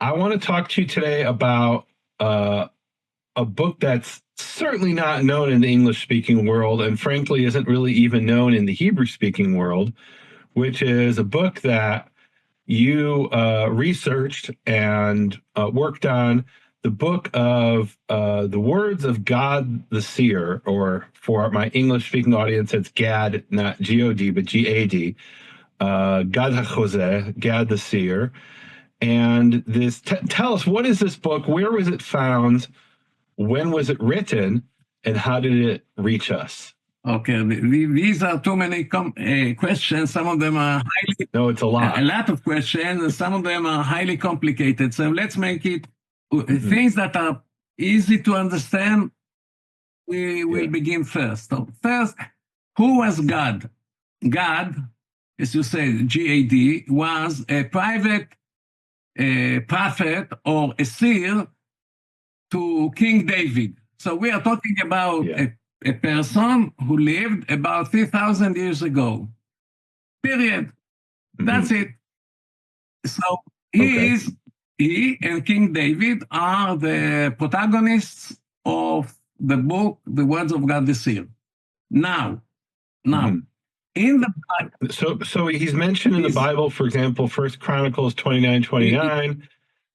I want to talk to you today about uh, a book that's certainly not known in the English speaking world, and frankly, isn't really even known in the Hebrew speaking world, which is a book that you researched and worked on, the book of the words of God the Seer, or for my English speaking audience, it's Gad, not God, but Gad, Gad HaChozeh, Gad the Seer. And this, tell us, what is this book? Where was it found? When was it written? And how did it reach us? Okay, these are too many questions. Some of them are highly, No, it's a lot. a lot of questions, and some of them are highly complicated. So let's make it things that are easy to understand. We will begin first. So first, who was God? God, as you said, G-A-D, was a private prophet or a seer to King David. So we are talking about a person who lived about 3,000 years ago. Period. That's it. So he and King David are the protagonists of the book, The Words of God the Seer. Now, in the Bible, so he's mentioned in the Bible, for example, First Chronicles 29:29.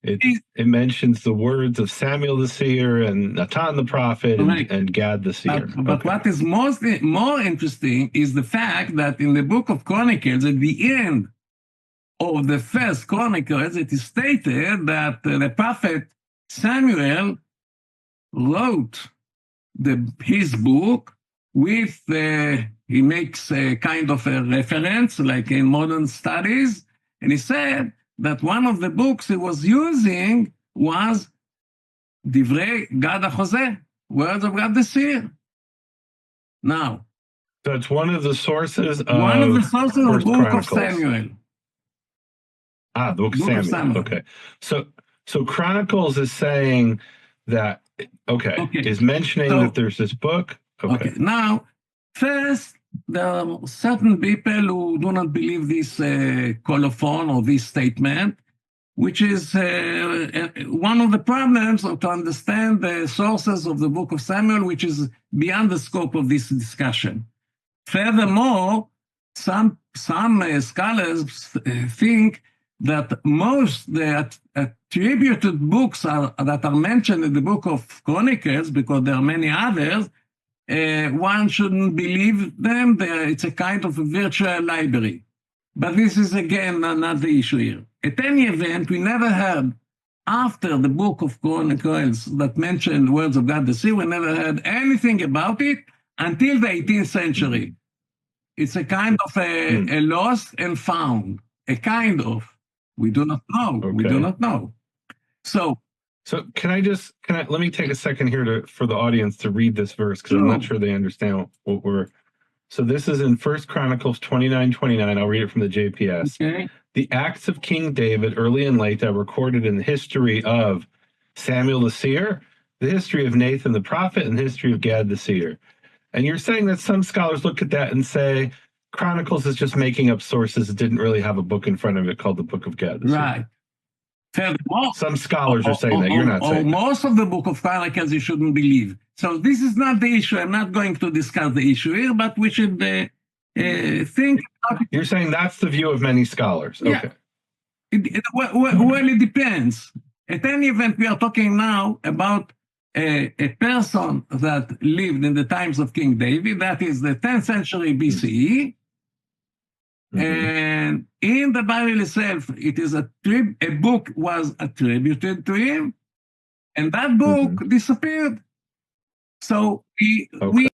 It mentions the words of Samuel the seer and Natan the prophet and Gad the seer. But what is more interesting is the fact that in the book of Chronicles, at the end of the first Chronicles, it is stated that the prophet Samuel wrote his book with, he makes a kind of a reference, like in modern studies, and he said that one of the books he was using was Divrei Gad HaChozeh, Words of God the Seer. Now, so it's one of the sources of the book of Samuel. The book of Samuel. Okay. So Chronicles is saying that, is mentioning that there's this book. Okay. Now, first, there are certain people who do not believe this colophon or this statement, which is one of the problems to understand the sources of the book of Samuel, which is beyond the scope of this discussion. Furthermore, some scholars think that most the attributed books that are mentioned in the book of Chronicles, because there are many others, one shouldn't believe them. It's a kind of a virtual library. But this is, again, not the issue here. At any event, we never heard, after the book of Chronicles that mentioned Words of God the Seer, we never heard anything about it until the 18th century. It's a kind of a lost and found, a kind of. We do not know. We do not know. So let me take a second here for the audience to read this verse, because I'm not sure they understand what we're. So this is in First Chronicles 29:29. I'll read it from the JPS. Okay. The acts of King David, early and late, are recorded in the history of Samuel the seer, the history of Nathan the prophet, and the history of Gad the seer. And you're saying that some scholars look at that and say Chronicles is just making up sources. It didn't really have a book in front of it called the Book of Gad the Seer. Right. Some scholars are saying that. You're not saying that. Most of the book of Chronicles you shouldn't believe. So this is not the issue. I'm not going to discuss the issue here, but we should think about it. You're saying that's the view of many scholars. Okay. Well, it depends. At any event, we are talking now about a person that lived in the times of King David, that is the 10th century BCE. And in the Bible itself, it is a book was attributed to him, and that book disappeared. So we